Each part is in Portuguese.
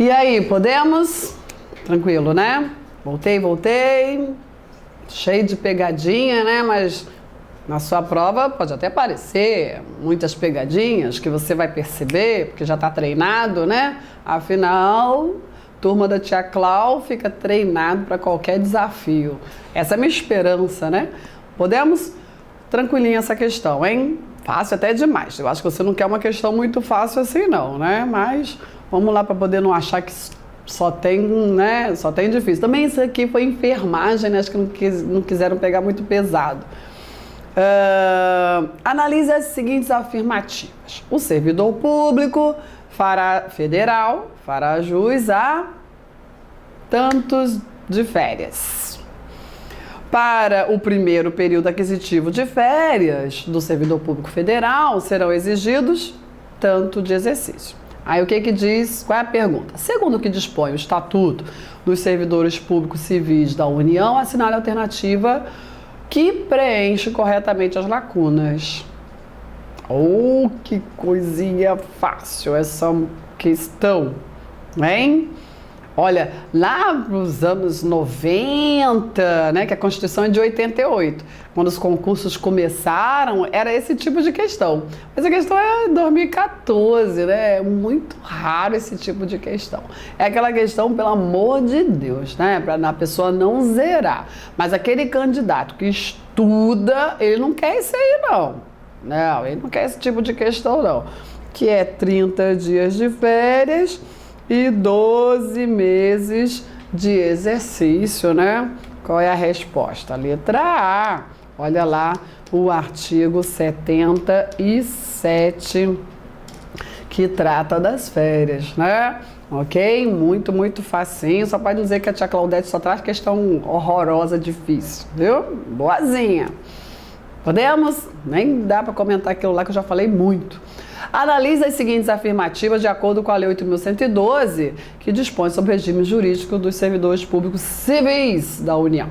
E aí, podemos? Tranquilo, né? Voltei. Cheio de pegadinha, né? Mas na sua prova pode até aparecer muitas pegadinhas que você vai perceber, porque já está treinado, né? Afinal, turma da Tia Clau fica treinado para qualquer desafio. Essa é a minha esperança, né? Podemos? Tranquilinha essa questão, hein? Fácil até demais. Eu acho que você não quer uma questão muito fácil assim, não, né? Mas vamos lá para poder não achar que só tem, né? Só tem difícil. Também isso aqui foi enfermagem, né? Acho que não quiseram pegar muito pesado. Analise as seguintes afirmativas. O servidor público federal fará jus a tantos de férias. Para o primeiro período aquisitivo de férias do servidor público federal, serão exigidos tanto de exercício. Aí o que diz? Qual é a pergunta? Segundo o que dispõe o Estatuto dos Servidores Públicos Civis da União, assinale a alternativa que preenche corretamente as lacunas. Oh, que coisinha fácil essa questão, hein? Olha, lá nos anos 90, né, que a Constituição é de 88, quando os concursos começaram, era esse tipo de questão. Mas a questão é 2014, né? É muito raro esse tipo de questão. É aquela questão, pelo amor de Deus, né? Para a pessoa não zerar. Mas aquele candidato que estuda, ele não quer isso aí, não. Não, ele não quer esse tipo de questão, não. Que é 30 dias de férias e 12 meses de exercício, né? Qual é a resposta? Letra A. Olha lá o artigo 77 que trata das férias, né? Ok? Muito facinho. Só pode dizer que a tia Claudete só traz questão horrorosa, difícil, viu? Boazinha. Podemos? Nem dá para comentar aquilo lá que eu já falei muito. Analise as seguintes afirmativas de acordo com a Lei 8.112, que dispõe sobre o regime jurídico dos servidores públicos civis da União.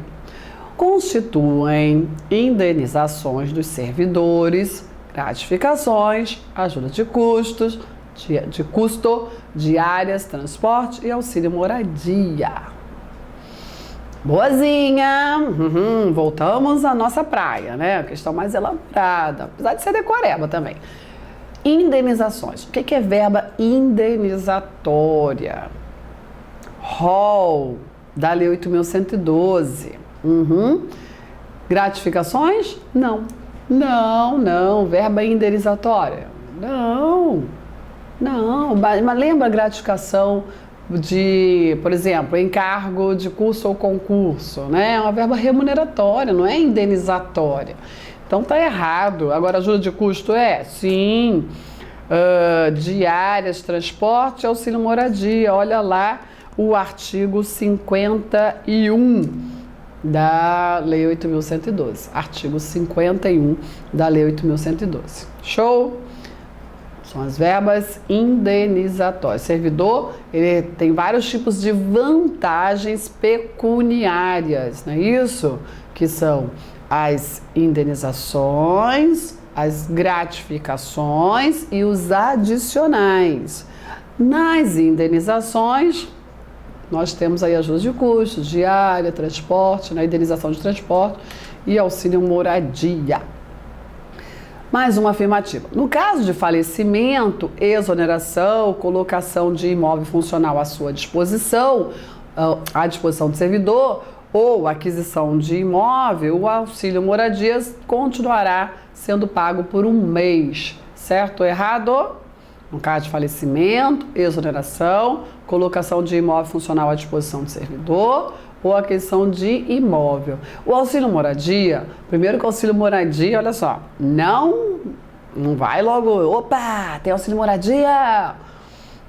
Constituem indenizações dos servidores, gratificações, ajuda de custo, diárias, transporte e auxílio moradia. Boazinha! Voltamos à nossa praia, né? A questão mais elaborada, apesar de ser decoreba também. Indenizações. O que é verba indenizatória? Rol da Lei 8.112. Gratificações? Não. Verba indenizatória? Não. Mas lembra a gratificação de, por exemplo, encargo de curso ou concurso, né? É uma verba remuneratória, não é indenizatória. Então tá errado. Agora, ajuda de custo é? Sim. Diárias, transporte, auxílio moradia. Olha lá o artigo 51 da Lei 8.112. Artigo 51 da Lei 8.112. Show? São as verbas indenizatórias. O servidor, ele tem vários tipos de vantagens pecuniárias, não é isso? Que são as indenizações, as gratificações e os adicionais. Nas indenizações, nós temos aí ajuda de custos, diária, transporte, né, indenização de transporte e auxílio moradia. Mais uma afirmativa. No caso de falecimento, exoneração, colocação de imóvel funcional à sua disposição, à disposição do servidor, ou aquisição de imóvel, o auxílio moradias continuará sendo pago por um mês. Certo ou errado? No caso de falecimento, exoneração, colocação de imóvel funcional à disposição do servidor ou aquisição de imóvel. O auxílio moradia, primeiro que o auxílio moradia, olha só, não vai logo, opa, tem auxílio moradia.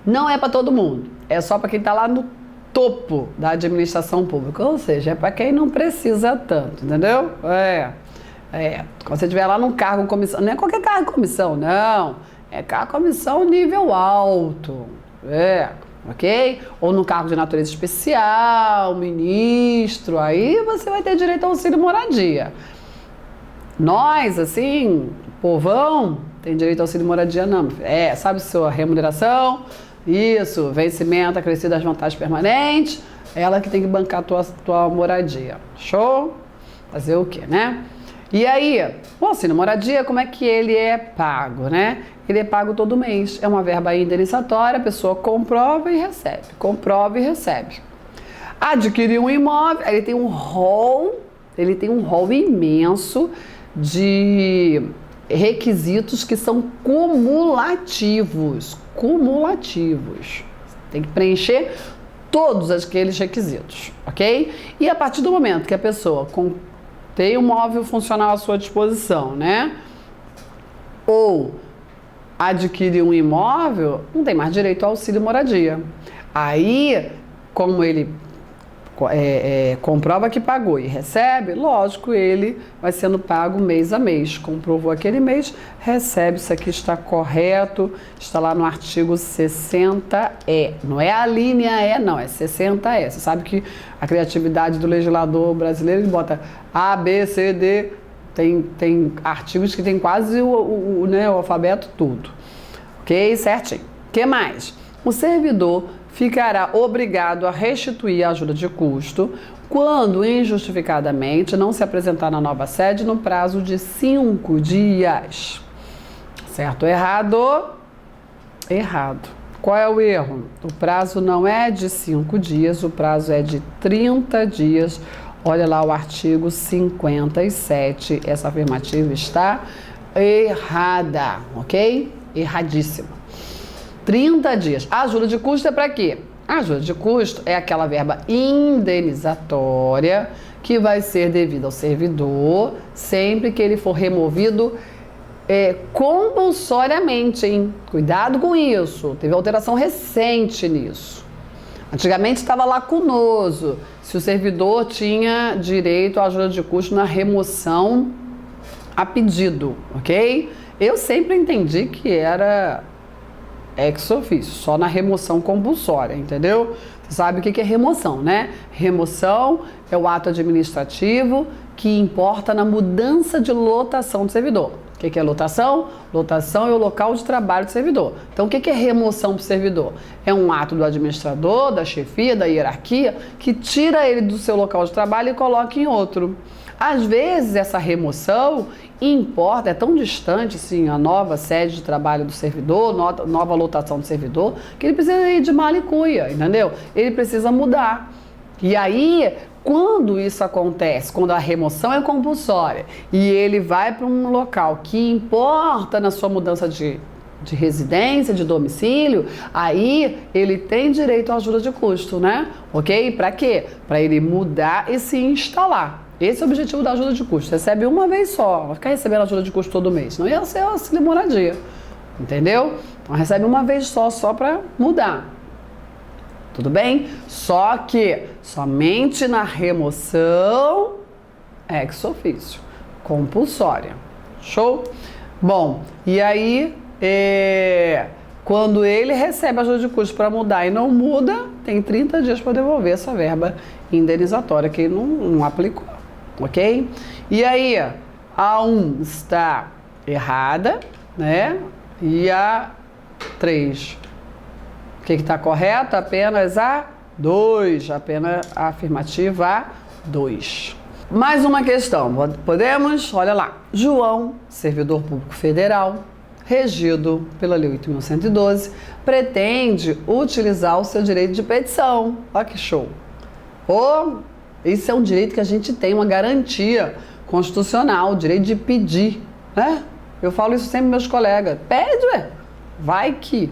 Não é para todo mundo, é só para quem está lá no topo da administração pública, ou seja, é para quem não precisa tanto, entendeu? Quando você estiver lá num cargo comissão, não é qualquer cargo comissão, não, é cargo comissão nível alto, ok? Ou no cargo de natureza especial, ministro, aí você vai ter direito ao auxílio moradia. Nós, assim, povão, tem direito ao auxílio moradia não. Sabe sua remuneração, Isso, vencimento, acrescido das vantagens permanentes, ela que tem que bancar a tua moradia. Show? Fazer o quê, né? E aí, o auxílio moradia, como é que ele é pago, né? Ele é pago todo mês. É uma verba indenizatória, a pessoa comprova e recebe. Comprova e recebe. Adquirir um imóvel, ele tem um rol imenso de requisitos que são cumulativos. Cumulativos. Tem que preencher todos aqueles requisitos, ok? E a partir do momento que a pessoa tem um móvel funcional à sua disposição, né? Ou adquire um imóvel, não tem mais direito ao auxílio moradia. Aí, como ele comprova que pagou e recebe, lógico, ele vai sendo pago mês a mês. Comprovou aquele mês, recebe. Isso aqui está correto, está lá no artigo 60E. Não é a linha E, não, é 60E. Você sabe que a criatividade do legislador brasileiro, ele bota A, B, C, D, tem artigos que tem quase o alfabeto tudo. Ok? Certinho. O que mais? O servidor ficará obrigado a restituir a ajuda de custo quando injustificadamente não se apresentar na nova sede no prazo de 5 dias. Certo ou errado? Errado. Qual é o erro? O prazo não é de 5 dias, o prazo é de 30 dias. Olha lá o artigo 57. Essa afirmativa está errada, ok? Erradíssima. 30 dias. A ajuda de custo é para quê? A ajuda de custo é aquela verba indenizatória que vai ser devida ao servidor sempre que ele for removido compulsoriamente, hein? Cuidado com isso. Teve alteração recente nisso. Antigamente estava lacunoso se o servidor tinha direito à ajuda de custo na remoção a pedido, ok? Eu sempre entendi que era ex officio, só na remoção compulsória, entendeu? Você sabe o que é remoção, né? Remoção é o ato administrativo que importa na mudança de lotação do servidor. O que é lotação? Lotação é o local de trabalho do servidor. Então, o que é remoção para o servidor? É um ato do administrador, da chefia, da hierarquia, que tira ele do seu local de trabalho e coloca em outro. Às vezes, essa remoção importa, é tão distante, assim, a nova sede de trabalho do servidor, nova lotação do servidor, que ele precisa ir de mala e cuia, entendeu? Ele precisa mudar. E aí, quando isso acontece, quando a remoção é compulsória e ele vai para um local que importa na sua mudança de residência, de domicílio, aí ele tem direito à ajuda de custo, né? Ok? Para quê? Para ele mudar e se instalar. Esse é o objetivo da ajuda de custo. Recebe uma vez só, vai ficar recebendo ajuda de custo todo mês. Não ia ser auxílio moradia, entendeu? Então recebe uma vez só para mudar. Tudo bem? Só que somente na remoção ex officio, compulsória. Show? Bom, e aí quando ele recebe a ajuda de custo para mudar e não muda, tem 30 dias para devolver essa verba indenizatória que ele não aplicou. Ok? E aí, a 1 está errada, né? E a 3, o que está correto? Apenas a 2, apenas a afirmativa a 2. Mais uma questão, podemos? Olha lá. João, servidor público federal, regido pela Lei 8.112, pretende utilizar o seu direito de petição. Olha que show! Esse é um direito que a gente tem, uma garantia constitucional, o direito de pedir, né? Eu falo isso sempre para meus colegas. Pede, ué. Vai que.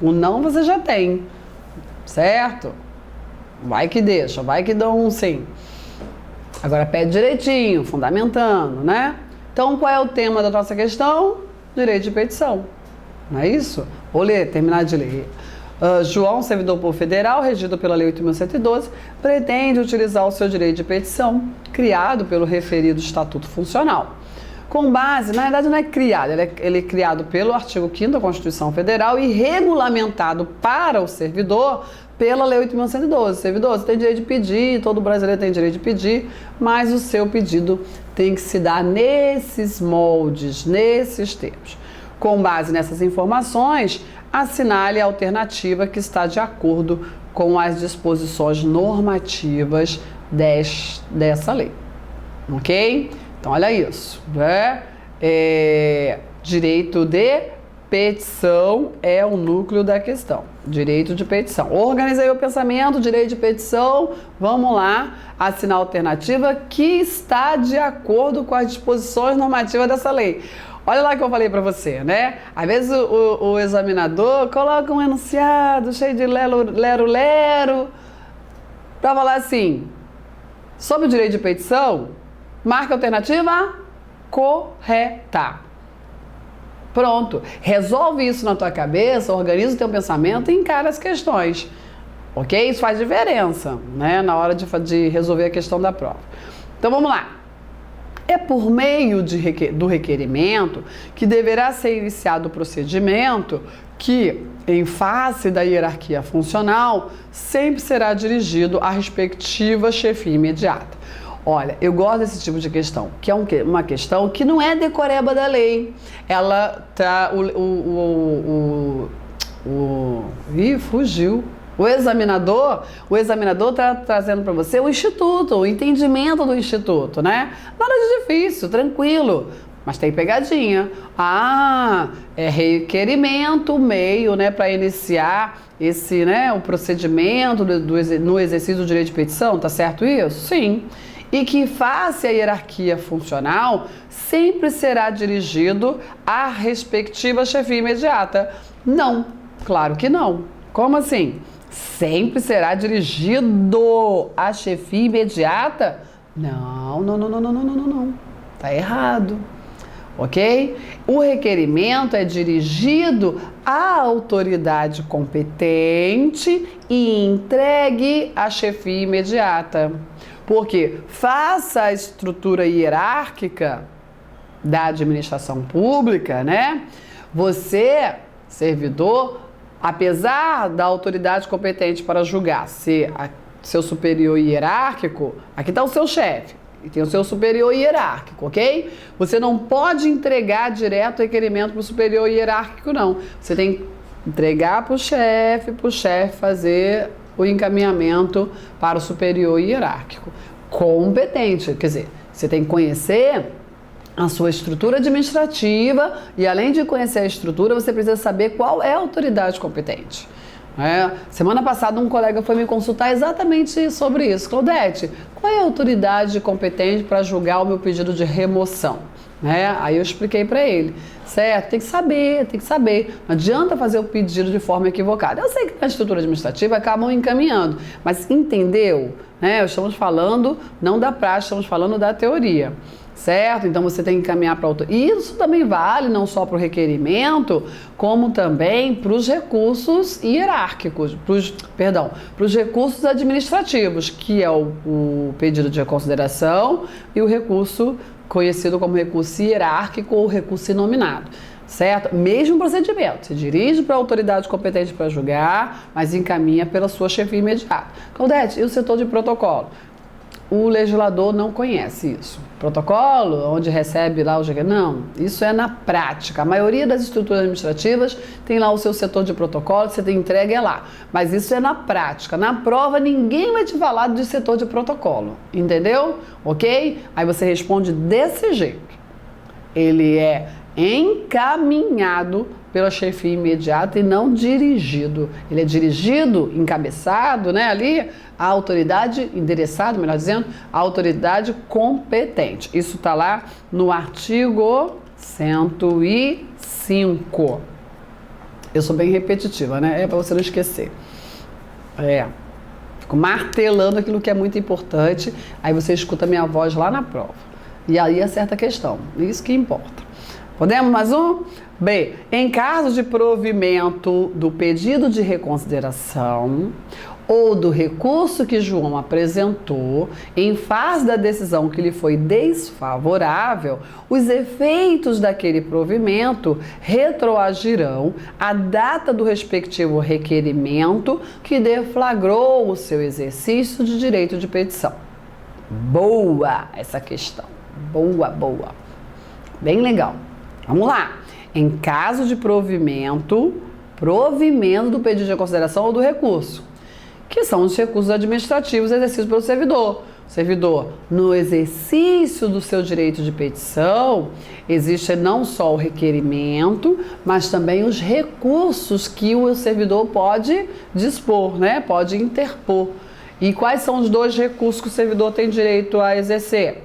O não você já tem, certo? Vai que deixa, vai que dá um sim. Agora pede direitinho, fundamentando, né? Então, qual é o tema da nossa questão? Direito de petição. Não é isso? Vou ler, terminar de ler. João, servidor público federal, regido pela Lei 8.112, pretende utilizar o seu direito de petição, criado pelo referido Estatuto Funcional. Com base, na verdade não é criado, ele é criado pelo artigo 5º da Constituição Federal e regulamentado para o servidor pela Lei 8.112. Servidor, você tem direito de pedir, todo brasileiro tem direito de pedir, mas o seu pedido tem que se dar nesses moldes, nesses termos. Com base nessas informações, assinale a alternativa que está de acordo com as disposições normativas dessa lei. Ok? Então, olha isso. Né? Direito de petição é o núcleo da questão. Direito de petição. Organizei o pensamento, direito de petição. Vamos lá. Assinar a alternativa que está de acordo com as disposições normativas dessa lei. Olha lá que eu falei para você, né? Às vezes o examinador coloca um enunciado cheio de lero-lero para falar assim, sobre o direito de petição, marca a alternativa correta. Pronto. Resolve isso na tua cabeça, organiza o teu pensamento e encara as questões. Ok? Isso faz diferença, né? Na hora de resolver a questão da prova. Então vamos lá. É por meio do requerimento que deverá ser iniciado o procedimento que, em face da hierarquia funcional, sempre será dirigido à respectiva chefia imediata. Olha, eu gosto desse tipo de questão, que é uma questão que não é decoreba da lei. Ela tá... fugiu. O examinador está trazendo para você o instituto, o entendimento do instituto, né? Nada de difícil, tranquilo, mas tem pegadinha. É requerimento, meio, né, para iniciar esse, né, o procedimento no exercício do direito de petição, tá certo isso? Sim. E que, face à hierarquia funcional, sempre será dirigido à respectiva chefia imediata. Não, claro que não. Como assim? Sempre será dirigido à chefia imediata? Não. Tá errado. Ok? O requerimento é dirigido à autoridade competente e entregue à chefia imediata. Porque, face à estrutura hierárquica da administração pública, né? Você, servidor, apesar da autoridade competente para julgar ser seu superior hierárquico, aqui está o seu chefe, e tem o seu superior hierárquico, ok? Você não pode entregar direto o requerimento para o superior hierárquico, não. Você tem que entregar para o chefe fazer o encaminhamento para o superior hierárquico. Competente, quer dizer, você tem que conhecer a sua estrutura administrativa e, além de conhecer a estrutura, você precisa saber qual é a autoridade competente. Semana passada um colega foi me consultar exatamente sobre isso. Claudete, qual é a autoridade competente para julgar o meu pedido de remoção? Aí eu expliquei para ele, certo? Tem que saber. Não adianta fazer o pedido de forma equivocada. Eu sei que na estrutura administrativa acabam encaminhando, mas entendeu? Estamos falando não da prática, estamos falando da teoria. Certo? Então você tem que encaminhar para outra. E isso também vale não só para o requerimento, como também para os recursos hierárquicos, para os recursos administrativos, que é o pedido de reconsideração e o recurso conhecido como recurso hierárquico ou recurso inominado. Certo? Mesmo procedimento, se dirige para a autoridade competente para julgar, mas encaminha pela sua chefia imediata. Claudete, e o setor de protocolo? O legislador não conhece isso. Protocolo, onde recebe lá o... Não, isso é na prática. A maioria das estruturas administrativas tem lá o seu setor de protocolo, você tem entregue lá. Mas isso é na prática. Na prova, ninguém vai te falar de setor de protocolo. Entendeu? Ok? Aí você responde desse jeito. Ele é encaminhado pela chefia imediata e não dirigido. Ele é dirigido, encabeçado, né, ali, a autoridade, endereçado, melhor dizendo, a autoridade competente. Isso está lá no artigo 105. Eu sou bem repetitiva, né? É para você não esquecer. Fico martelando aquilo que é muito importante, aí você escuta a minha voz lá na prova. E aí acerta a questão. Isso que importa. Podemos mais um? B. Em caso de provimento do pedido de reconsideração ou do recurso que João apresentou em face da decisão que lhe foi desfavorável, os efeitos daquele provimento retroagirão à data do respectivo requerimento que deflagrou o seu exercício de direito de petição. Boa essa questão. Boa. Bem legal. Vamos lá. em caso de provimento do pedido de reconsideração ou do recurso, que são os recursos administrativos exercidos pelo servidor. O servidor, no exercício do seu direito de petição, existe não só o requerimento, mas também os recursos que o servidor pode dispor, né? Pode interpor. E quais são os dois recursos que o servidor tem direito a exercer?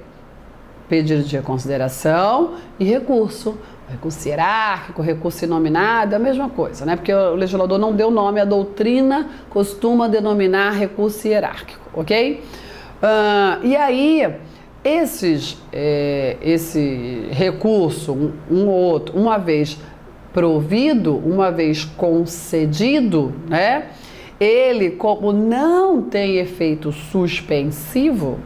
Pedido de reconsideração e recurso. Recurso hierárquico, recurso inominado, é a mesma coisa, né? Porque o legislador não deu nome, a doutrina costuma denominar recurso hierárquico, ok? E aí, esse recurso, um ou outro, uma vez provido, uma vez concedido, né? Ele, como não tem efeito suspensivo,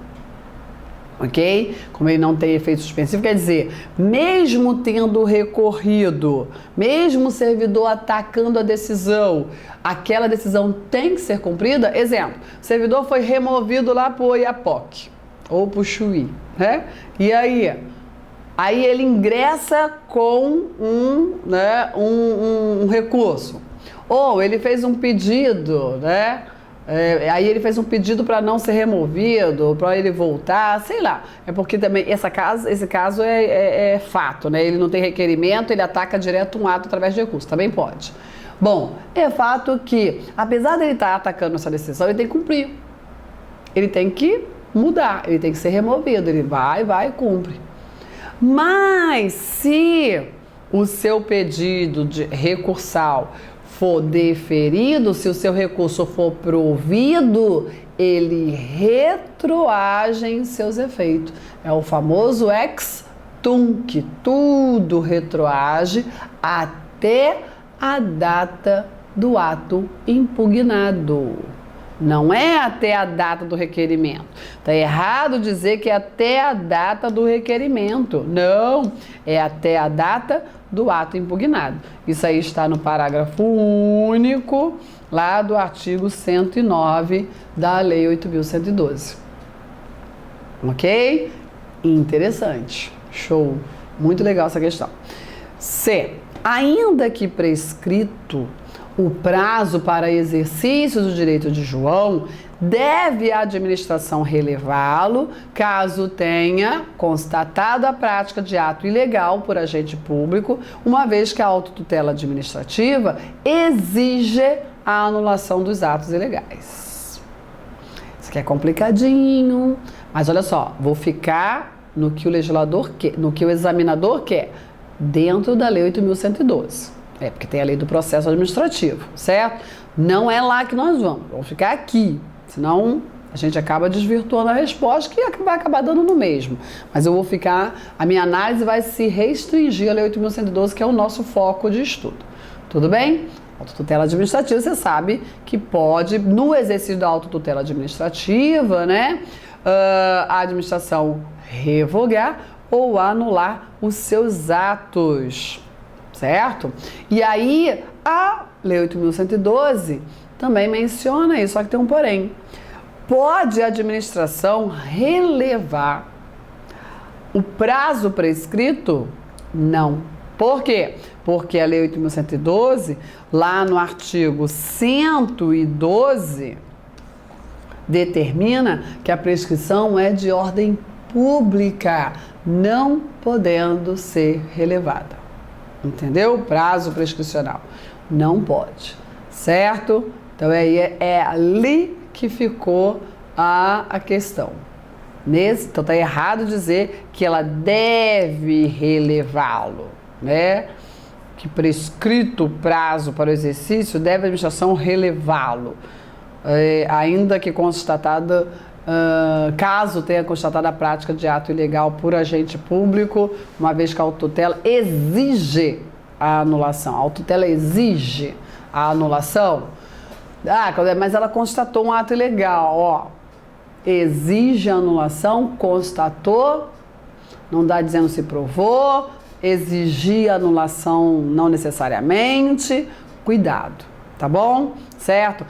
ok? Como ele não tem efeito suspensivo, quer dizer, mesmo tendo recorrido, mesmo o servidor atacando a decisão, aquela decisão tem que ser cumprida. Exemplo, o servidor foi removido lá para o Oiapoque ou para o Chuí, né? E aí ele ingressa com um recurso. Ou ele fez um pedido, né? Aí ele fez um pedido para não ser removido, para ele voltar, sei lá. É porque também esse caso é fato, né? Ele não tem requerimento, ele ataca direto um ato através de recurso, também pode. Bom, é fato que, apesar dele estar atacando essa decisão, ele tem que cumprir. Ele tem que mudar, ele tem que ser removido, ele vai e cumpre. Mas se o seu pedido de recursal for deferido, se o seu recurso for provido, ele retroage em seus efeitos. É o famoso ex tunc, tudo retroage até a data do ato impugnado. Não é até a data do requerimento. Está errado dizer que é até a data do requerimento. Não, é até a data do ato impugnado. Isso aí está no parágrafo único, lá do artigo 109 da Lei 8.112. Ok? Interessante. Show. Muito legal essa questão. C. Ainda que prescrito o prazo para exercício do direito de João, deve a administração relevá-lo caso tenha constatado a prática de ato ilegal por agente público, uma vez que a autotutela administrativa exige a anulação dos atos ilegais. Isso aqui é complicadinho, mas olha só, vou ficar no que o legislador quer, no que o examinador quer, dentro da Lei 8.112. Porque tem a lei do processo administrativo, certo? Não é lá que nós vamos ficar aqui, senão a gente acaba desvirtuando a resposta que vai acabar dando no mesmo. Mas eu vou ficar, a minha análise vai se restringir à Lei 8.112, que é o nosso foco de estudo. Tudo bem? Autotutela administrativa, você sabe que pode, no exercício da autotutela administrativa, né, a administração revogar ou anular os seus atos. Certo? E aí, a Lei 8.112 também menciona isso, só que tem um porém. Pode a administração relevar o prazo prescrito? Não. Por quê? Porque a Lei 8.112, lá no artigo 112, determina que a prescrição é de ordem pública, não podendo ser relevada. Entendeu? Prazo prescricional. Não pode. Certo? Então é ali que ficou a questão. Então está errado dizer que ela deve relevá-lo, né? Que prescrito o prazo para o exercício, deve a administração relevá-lo. Ainda que constatada, caso tenha constatado a prática de ato ilegal por agente público, uma vez que a autotutela exige a anulação. A autotutela exige a anulação. Mas ela constatou um ato ilegal, ó. Exige a anulação, constatou, não dá dizendo se provou, exigir a anulação não necessariamente, cuidado, tá bom? Certo?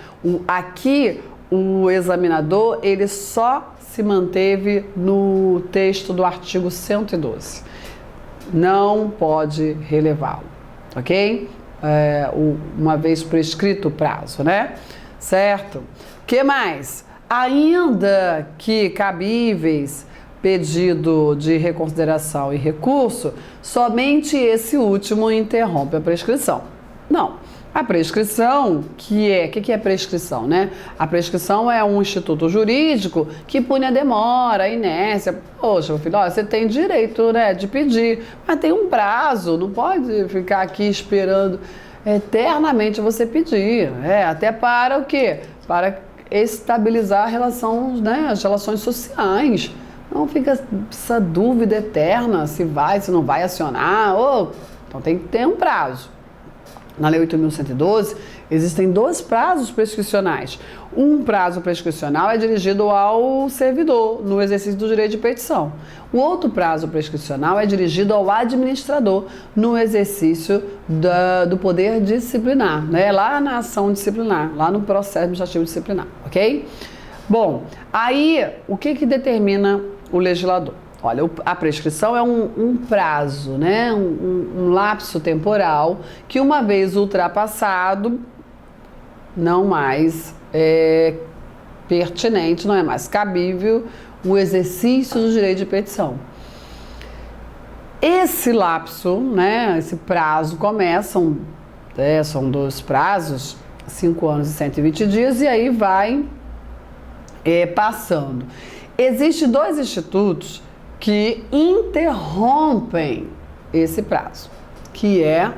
Aqui, o examinador, ele só se manteve no texto do artigo 112. Não pode relevá-lo. ok? Uma vez prescrito o prazo, né? Certo? Que mais? Ainda que cabíveis pedido de reconsideração e recurso, somente esse último interrompe a prescrição. Não. A prescrição, que é prescrição, né? A prescrição é um instituto jurídico que pune a demora, a inércia. Poxa, meu filho, ó, você tem direito, né, de pedir, mas tem um prazo, não pode ficar aqui esperando eternamente você pedir. Até para o quê? Para estabilizar a relação, né, as relações sociais. Não fica essa dúvida eterna se vai, se não vai acionar. Então tem que ter um prazo. Na Lei 8.112, existem 2 prazos prescricionais. Um prazo prescricional é dirigido ao servidor, no exercício do direito de petição. O outro prazo prescricional é dirigido ao administrador, no exercício do poder disciplinar, né? Lá na ação disciplinar, lá no processo administrativo disciplinar, ok? Bom, aí o que determina o legislador? Olha, a prescrição é um prazo, né? Um lapso temporal que, uma vez ultrapassado, não mais é pertinente, não é mais cabível o exercício do direito de petição. Esse lapso, né? Esse prazo são 2 prazos, 5 anos e 120 dias, e aí vai passando. Existem 2 institutos que interrompem esse prazo, que é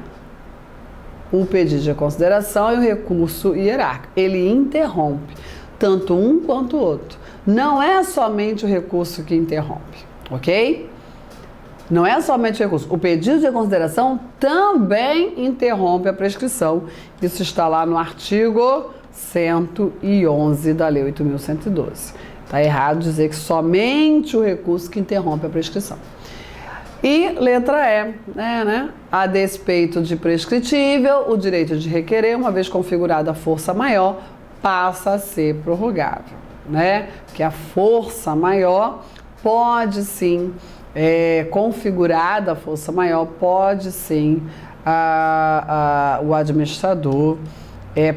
o pedido de consideração e o recurso hierárquico. Ele interrompe tanto um quanto o outro. Não é somente o recurso que interrompe, ok? Não é somente o recurso. O pedido de consideração também interrompe a prescrição. Isso está lá no artigo 111 da Lei 8.112. Está errado dizer que somente o recurso que interrompe a prescrição. E letra E, né? A despeito de prescritível, o direito de requerer, uma vez configurada a força maior, passa a ser prorrogável, né? Que a força maior pode sim, configurada a força maior, pode sim o administrador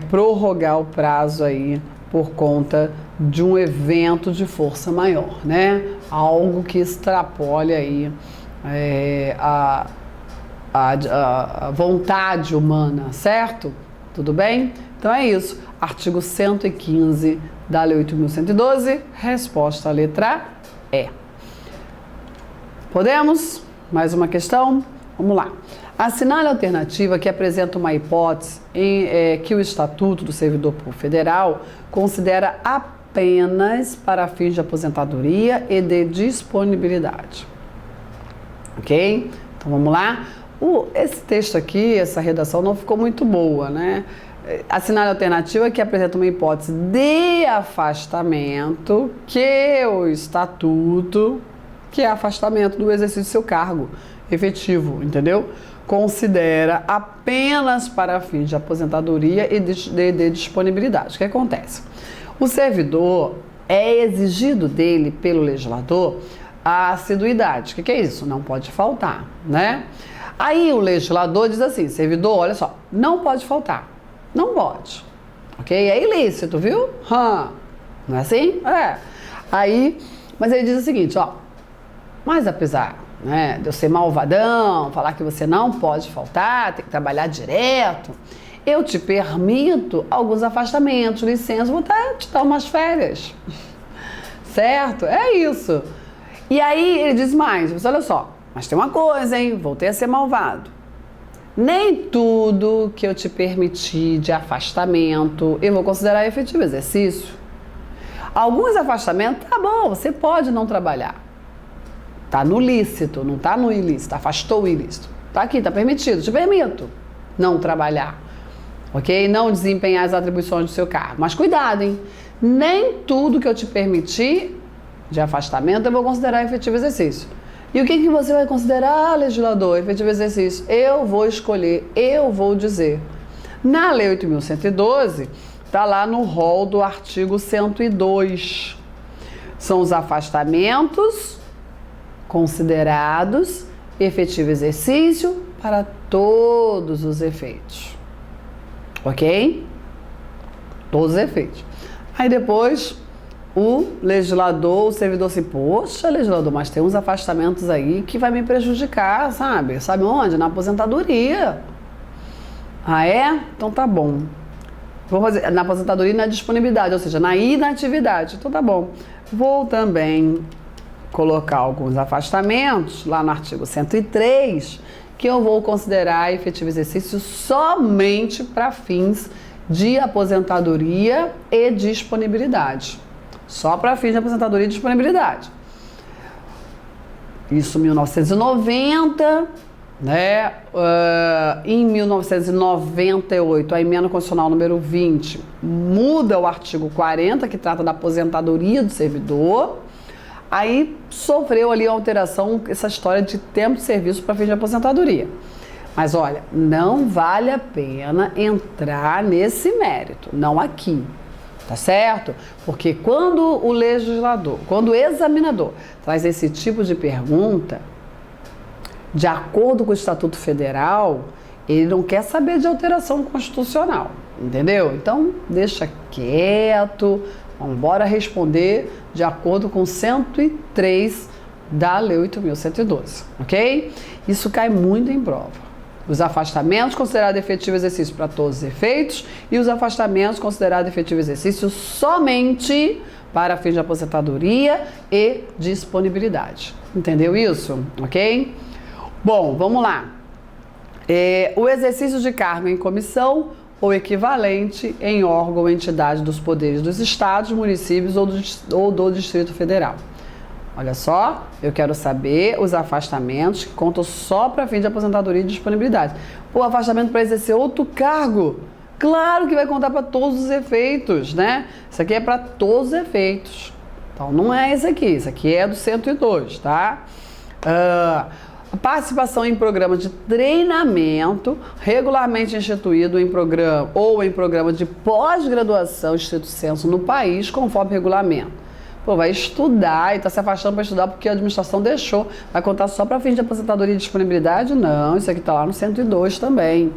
prorrogar o prazo aí por conta de um evento de força maior, né? Algo que extrapole aí a vontade humana, certo? Tudo bem? Então é isso. Artigo 115 da Lei 8.112, resposta à letra E. Podemos? Mais uma questão? Vamos lá. Assinale a alternativa que apresenta uma hipótese que o Estatuto do Servidor Público Federal considera apenas para fins de aposentadoria e de disponibilidade. Ok? Então vamos lá. Esse texto aqui, essa redação não ficou muito boa, né? Assinale a alternativa que apresenta uma hipótese de afastamento que o Estatuto, que é afastamento do exercício do seu cargo efetivo, entendeu? Considera apenas para fins de aposentadoria e de disponibilidade. O que acontece? O servidor é exigido dele pelo legislador a assiduidade. O que é isso? Não pode faltar, né? Aí o legislador diz assim, servidor, olha só, não pode faltar. Não pode. Ok? É ilícito, viu? Não é assim? Aí, mas ele diz o seguinte, ó, mas apesar, né, de eu ser malvadão, falar que você não pode faltar, tem que trabalhar direto, eu te permito alguns afastamentos, licença, vou até te dar umas férias. Certo? É isso. E aí ele diz mais, olha só, mas tem uma coisa, hein? Voltei a ser malvado. Nem tudo que eu te permiti de afastamento eu vou considerar efetivo exercício. Alguns afastamentos, tá bom, você pode não trabalhar. Tá no lícito, não tá no ilícito, afastou o ilícito. Tá aqui, tá permitido, te permito não trabalhar, ok? Não desempenhar as atribuições do seu cargo. Mas cuidado, hein? Nem tudo que eu te permiti de afastamento eu vou considerar efetivo exercício. E o que você vai considerar, legislador, efetivo exercício? Eu vou escolher, eu vou dizer. Na Lei 8.112, está lá no rol do artigo 102. São os afastamentos considerados efetivo exercício para todos os efeitos. Ok? Todos os efeitos. Aí depois o legislador, o servidor assim, poxa, legislador, mas tem uns afastamentos aí que vai me prejudicar, sabe? Sabe onde? Na aposentadoria. Ah, é? Então tá bom. Vou fazer na aposentadoria e na disponibilidade, ou seja, na inatividade. Então tá bom. Vou também colocar alguns afastamentos lá no artigo 103, que eu vou considerar efetivo exercício somente para fins de aposentadoria e disponibilidade. Só para fins de aposentadoria e disponibilidade. Isso em 1990, né? Em 1998, a emenda constitucional número 20 muda o artigo 40, que trata da aposentadoria do servidor. Aí sofreu ali a alteração, essa história de tempo de serviço para fins de aposentadoria. Mas olha, não vale a pena entrar nesse mérito, não aqui, tá certo? Porque quando o legislador, quando o examinador traz esse tipo de pergunta, de acordo com o Estatuto Federal, ele não quer saber de alteração constitucional, entendeu? Então, deixa quieto, vamos embora responder de acordo com 103 da Lei 8.112, ok? Isso cai muito em prova. Os afastamentos considerados efetivo exercício para todos os efeitos e os afastamentos considerados efetivo exercício somente para fins de aposentadoria e disponibilidade. Entendeu isso? Ok? Bom, vamos lá. O exercício de cargo em comissão ou equivalente em órgão ou entidade dos poderes dos estados, municípios ou do Distrito Federal. Olha só, eu quero saber os afastamentos que contam só para fim de aposentadoria e disponibilidade. O afastamento para exercer outro cargo, claro que vai contar para todos os efeitos, né? Isso aqui é para todos os efeitos. Então, não é esse aqui é do 102, tá? Participação em programa de treinamento regularmente instituído em programa ou em programa de pós-graduação estrito sensu no país, conforme regulamento. Pô, vai estudar e tá se afastando para estudar porque a administração deixou. Vai contar só para fins de aposentadoria e disponibilidade? Não, isso aqui tá lá no 102 também.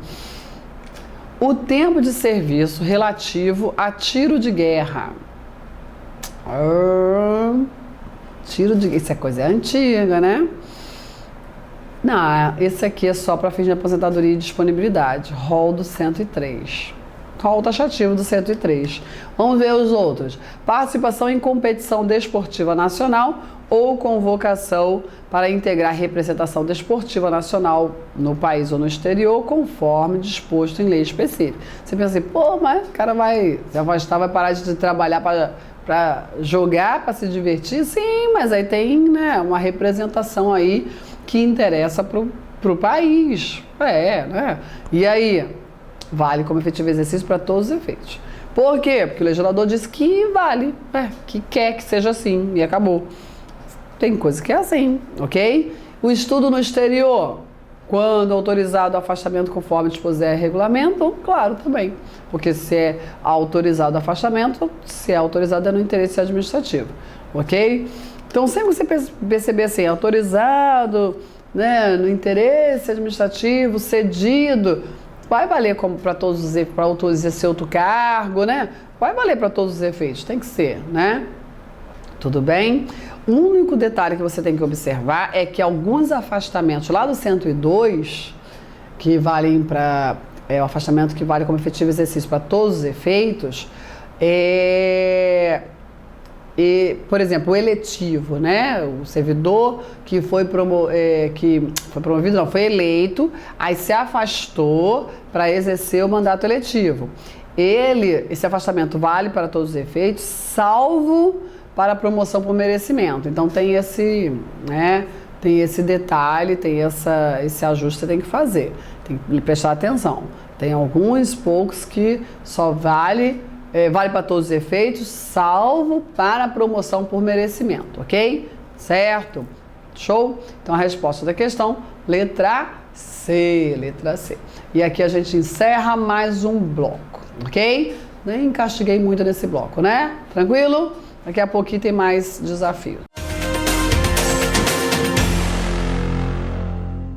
O tempo de serviço relativo a tiro de guerra. Tiro de guerra, isso é coisa antiga, né? Não, esse aqui é só para fins de aposentadoria e disponibilidade. Rol do 103. Rol taxativo do 103. Vamos ver os outros. Participação em competição desportiva nacional ou convocação para integrar representação desportiva nacional no país ou no exterior, conforme disposto em lei específica. Você pensa assim, pô, mas o cara vai se afastar, vai parar de trabalhar para jogar, para se divertir? Sim, mas aí tem, né, uma representação aí que interessa pro país. Né? E aí, vale como efetivo exercício para todos os efeitos. Por quê? Porque o legislador disse que vale, que quer que seja assim, e acabou. Tem coisa que é assim, ok? O estudo no exterior, quando autorizado o afastamento conforme dispuser regulamento, claro, também. Porque se é autorizado o afastamento, se é autorizado é no interesse administrativo, ok? Então, sempre você perceber assim, autorizado, né, no interesse administrativo, cedido, vai valer como para todos os efeitos, para autorizar esse outro cargo, né? Vai valer para todos os efeitos, tem que ser, né? Tudo bem? O único detalhe que você tem que observar é que alguns afastamentos lá do 102, que valem para o afastamento que vale como efetivo exercício para todos os efeitos, por exemplo, o eletivo, né? O servidor que foi promovido, não, foi eleito, aí se afastou para exercer o mandato eletivo. Esse afastamento vale para todos os efeitos, salvo para promoção por merecimento. Então tem esse, né? Tem esse detalhe, tem esse ajuste que você tem que fazer. Tem que prestar atenção. Tem alguns poucos que só vale para todos os efeitos, salvo para promoção por merecimento, ok? Certo? Show? Então a resposta da questão, letra C. E aqui a gente encerra mais um bloco, ok? Nem castiguei muito nesse bloco, né? Tranquilo? Daqui a pouquinho tem mais desafios.